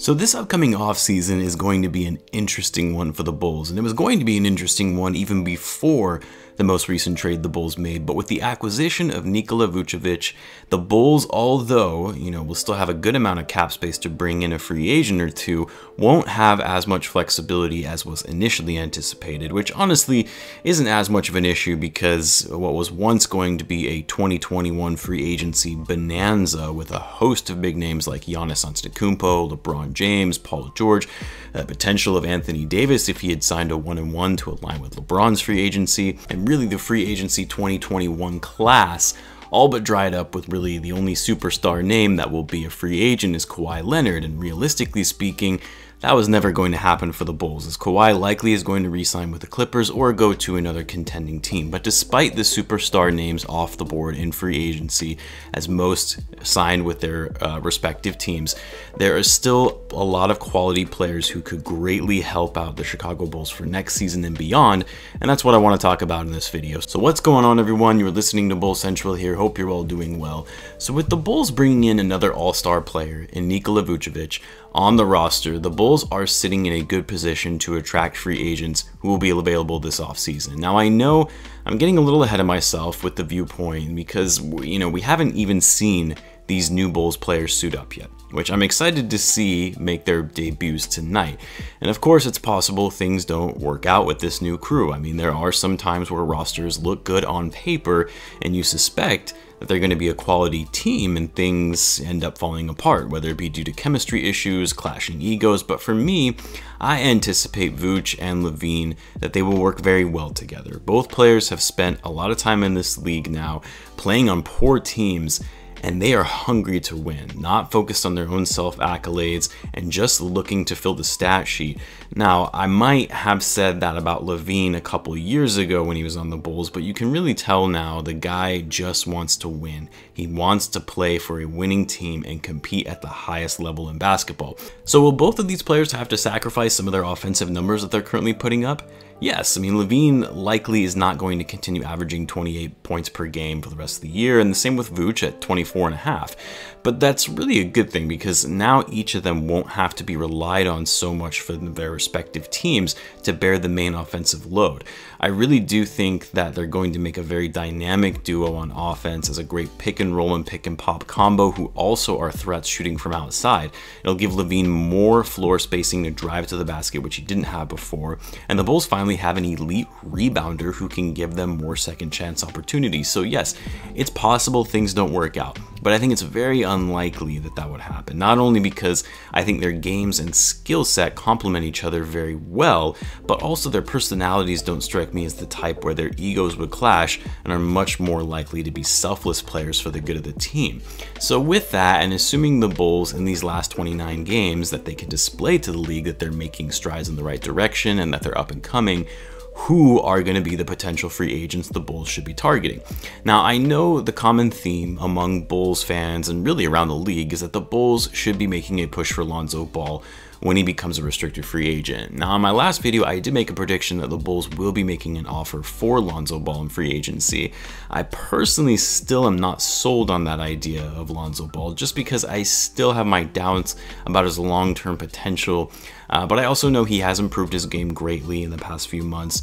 So this upcoming offseason is going to be an interesting one for the Bulls, and it was going to be an interesting one even before the most recent trade the Bulls made. But with the acquisition of Nikola Vucevic, the Bulls, although, will still have a good amount of cap space to bring in a free agent or two, won't have as much flexibility as was initially anticipated, which honestly isn't as much of an issue because what was once going to be a 2021 free agency bonanza with a host of big names like Giannis Antetokounmpo, LeBron James, Paul George, potential of Anthony Davis if he had signed a 1-1 to align with LeBron's free agency, and really the free agency 2021 class all but dried up with really the only superstar name that will be a free agent is Kawhi Leonard, and realistically speaking, that was never going to happen for the Bulls, as Kawhi likely is going to re-sign with the Clippers or go to another contending team. But despite the superstar names off the board in free agency, as most signed with their respective teams, there are still a lot of quality players who could greatly help out the Chicago Bulls for next season and beyond, and that's what I want to talk about in this video. So what's going on, everyone? You're listening to Bull Central here. Hope you're all doing well. So with the Bulls bringing in another all-star player in Nikola Vucevic on the roster, the Bulls are sitting in a good position to attract free agents who will be available this offseason. Now, I know I'm getting a little ahead of myself with the viewpoint because, we haven't even seen these new Bulls players suit up yet, which I'm excited to see make their debuts tonight. And of course, it's possible things don't work out with this new crew. I mean, there are some times where rosters look good on paper and you suspect that they're going to be a quality team and things end up falling apart, whether it be due to chemistry issues, clashing egos. But for me, I anticipate Vooch and Lavine that they will work very well together. Both players have spent a lot of time in this league now playing on poor teams, and they are hungry to win, not focused on their own self-accolades and just looking to fill the stat sheet. Now, I might have said that about Lavine a couple years ago when he was on the Bulls, but you can really tell now the guy just wants to win. He wants to play for a winning team and compete at the highest level in basketball. So will both of these players have to sacrifice some of their offensive numbers that they're currently putting up? Yes, I mean, Lavine likely is not going to continue averaging 28 points per game for the rest of the year, and the same with Vooch at 24.5. But that's really a good thing because now each of them won't have to be relied on so much for their respective teams to bear the main offensive load. I really do think that they're going to make a very dynamic duo on offense as a great pick and roll and pick and pop combo who also are threats shooting from outside. It'll give Lavine more floor spacing to drive to the basket, which he didn't have before, and the Bulls finally have an elite rebounder who can give them more second chance opportunities. So yes, it's possible things don't work out, but I think it's very unlikely that that would happen. Not only because I think their games and skill set complement each other very well, but also their personalities don't strike me as the type where their egos would clash and are much more likely to be selfless players for the good of the team. So with that, and assuming the Bulls in these last 29 games that they can display to the league that they're making strides in the right direction and that they're up and coming, who are going to be the potential free agents the Bulls should be targeting? Now, I know the common theme among Bulls fans and really around the league is that the Bulls should be making a push for Lonzo Ball when he becomes a restricted free agent. Now, in my last video, I did make a prediction that the Bulls will be making an offer for Lonzo Ball in free agency. I personally still am not sold on that idea of Lonzo Ball just because I still have my doubts about his long-term potential. But I also know he has improved his game greatly in the past few months.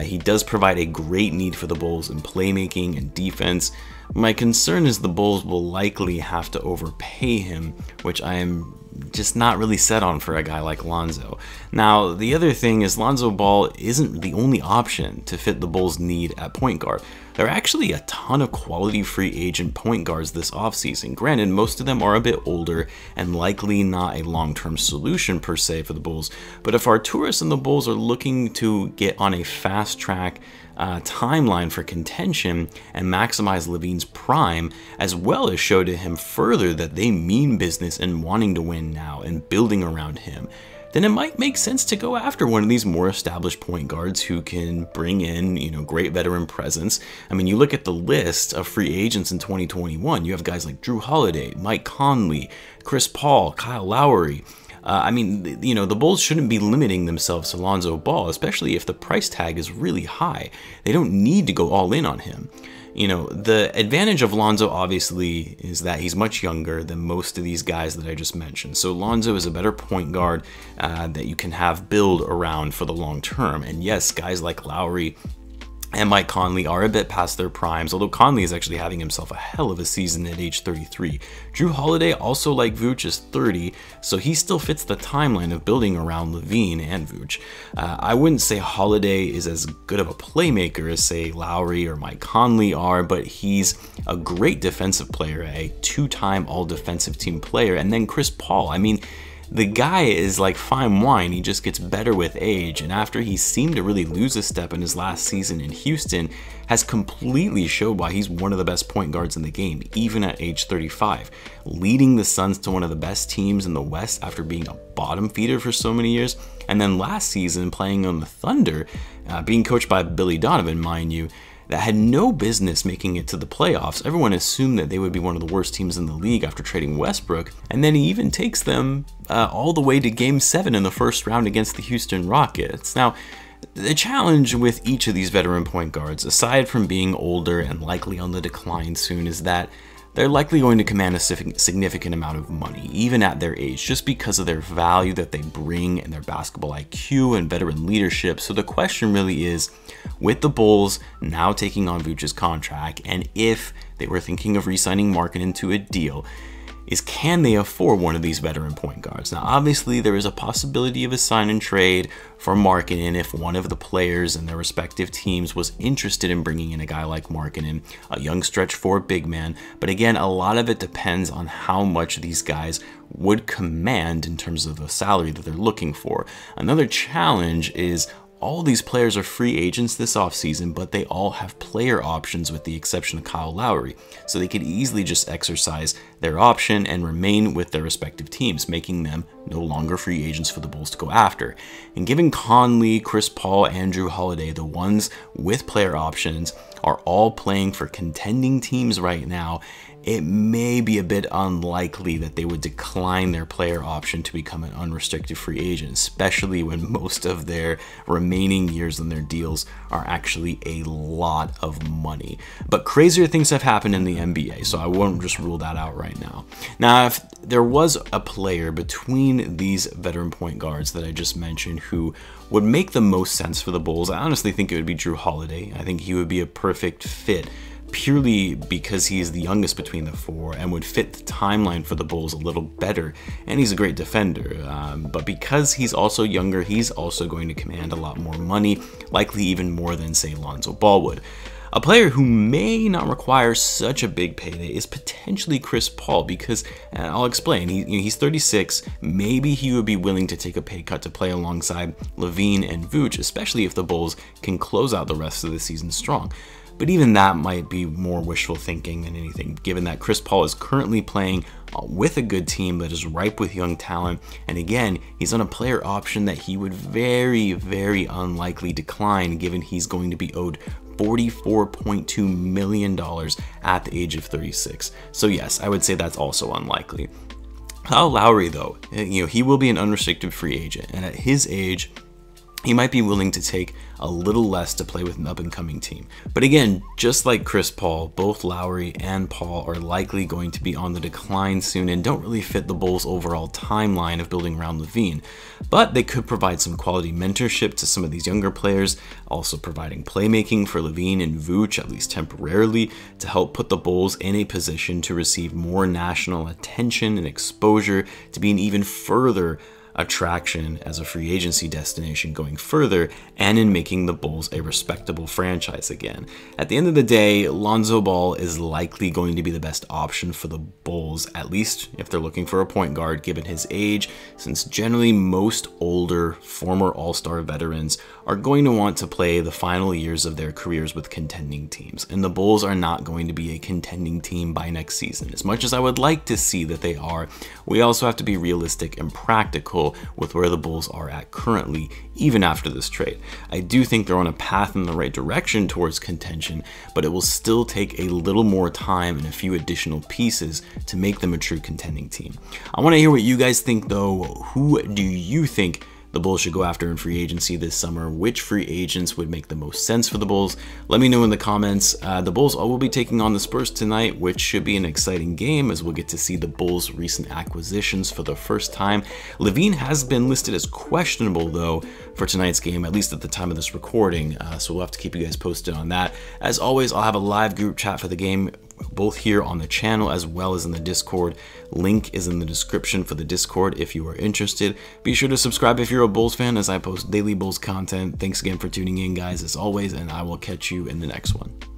He does provide a great need for the Bulls in playmaking and defense. My concern is the Bulls will likely have to overpay him, which I am just not really set on for a guy like Lonzo. Now, the other thing is Lonzo Ball isn't the only option to fit the Bulls' need at point guard. There are actually a ton of quality free agent point guards this offseason. Granted, most of them are a bit older and likely not a long-term solution per se for the Bulls, but if Arturas and the Bulls are looking to get on a fast track timeline for contention and maximize Lavine's prime, as well as show to him further that they mean business and wanting to win now and building around him, then it might make sense to go after one of these more established point guards who can bring in, great veteran presence. I mean, you look at the list of free agents in 2021, you have guys like Drew Holiday, Mike Conley, Chris Paul, Kyle Lauri. The Bulls shouldn't be limiting themselves to Lonzo Ball, especially if the price tag is really high. They don't need to go all in on him. You know, the advantage of Lonzo obviously is that he's much younger than most of these guys that I just mentioned. So Lonzo is a better point guard that you can have build around for the long term. And yes, guys like Lauri and Mike Conley are a bit past their primes, although Conley is actually having himself a hell of a season at age 33. Jrue Holiday, also like Vooch, is 30, so he still fits the timeline of building around Lavine and Vooch. I wouldn't say Holiday is as good of a playmaker as, say, Lauri or Mike Conley are, but he's a great defensive player, a two-time all-defensive team player. And then Chris Paul, I mean, the guy is like fine wine. He just gets better with age, and after he seemed to really lose a step in his last season in Houston, has completely showed why he's one of the best point guards in the game, even at age 35, leading the Suns to one of the best teams in the West after being a bottom feeder for so many years. And then last season playing on the Thunder, being coached by Billy Donovan, mind you, that had no business making it to the playoffs. Everyone assumed that they would be one of the worst teams in the league after trading Westbrook, and then he even takes them all the way to Game 7 in the first round against the Houston Rockets. Now, the challenge with each of these veteran point guards, aside from being older and likely on the decline soon, is that they're likely going to command a significant amount of money, even at their age, just because of their value that they bring and their basketball IQ and veteran leadership. So the question really is, with the Bulls now taking on Vooch's contract, and if they were thinking of re-signing Markkanen into a deal, is can they afford one of these veteran point guards? Now, obviously, there is a possibility of a sign and trade for Markkanen if one of the players in their respective teams was interested in bringing in a guy like Markkanen, a young stretch four big man. But again, a lot of it depends on how much these guys would command in terms of the salary that they're looking for. Another challenge is all these players are free agents this offseason, but they all have player options with the exception of Kyle Lauri. So they could easily just exercise their option and remain with their respective teams, making them no longer free agents for the Bulls to go after. And given Conley, Chris Paul, and Jrue Holiday, the ones with player options, are all playing for contending teams right now, it may be a bit unlikely that they would decline their player option to become an unrestricted free agent, especially when most of their remaining years on their deals are actually a lot of money. But crazier things have happened in the NBA, so I won't just rule that out right now. Now, if there was a player between these veteran point guards that I just mentioned who would make the most sense for the Bulls, I honestly think it would be Jrue Holiday. I think he would be a perfect fit, purely because he is the youngest between the four and would fit the timeline for the Bulls a little better, and he's a great defender. But because he's also younger, he's also going to command a lot more money, likely even more than, say, Lonzo Ball would. A player who may not require such a big payday is potentially Chris Paul, because, and I'll explain, he's 36, maybe he would be willing to take a pay cut to play alongside Lavine and Vooch, especially if the Bulls can close out the rest of the season strong. But even that might be more wishful thinking than anything, given that Chris Paul is currently playing with a good team that is ripe with young talent. And again, he's on a player option that he would very, very unlikely decline, given he's going to be owed $44.2 million at the age of 36. So yes, I would say that's also unlikely. Kyle Lauri, though, he will be an unrestricted free agent, and at his age, he might be willing to take a little less to play with an up-and-coming team. But again, just like Chris Paul, both Lauri and Paul are likely going to be on the decline soon and don't really fit the Bulls' overall timeline of building around Lavine. But they could provide some quality mentorship to some of these younger players, also providing playmaking for Lavine and Vooch, at least temporarily, to help put the Bulls in a position to receive more national attention and exposure, to be an even further attraction as a free agency destination going further, and in making the Bulls a respectable franchise again. At the end of the day, Lonzo Ball is likely going to be the best option for the Bulls, at least if they're looking for a point guard given his age, since generally most older former All-Star veterans are going to want to play the final years of their careers with contending teams, and the Bulls are not going to be a contending team by next season. As much as I would like to see that they are, we also have to be realistic and practical with where the Bulls are at currently, even after this trade. I do think they're on a path in the right direction towards contention, but it will still take a little more time and a few additional pieces to make them a true contending team. I want to hear what you guys think, though. Who do you think the Bulls should go after in free agency this summer. Which free agents would make the most sense for the Bulls? Let me know in the comments. The Bulls will be taking on the Spurs tonight, which should be an exciting game as we'll get to see the Bulls' recent acquisitions for the first time. Lavine has been listed as questionable though for tonight's game, at least at the time of this recording, so we'll have to keep you guys posted on that. As always, I'll have a live group chat for the game, both here on the channel as well as in the Discord. Link is in the description for the Discord if you are interested. Be sure to subscribe if you're a Bulls fan, as I post daily Bulls content. Thanks again for tuning in, guys, as always, and I will catch you in the next one.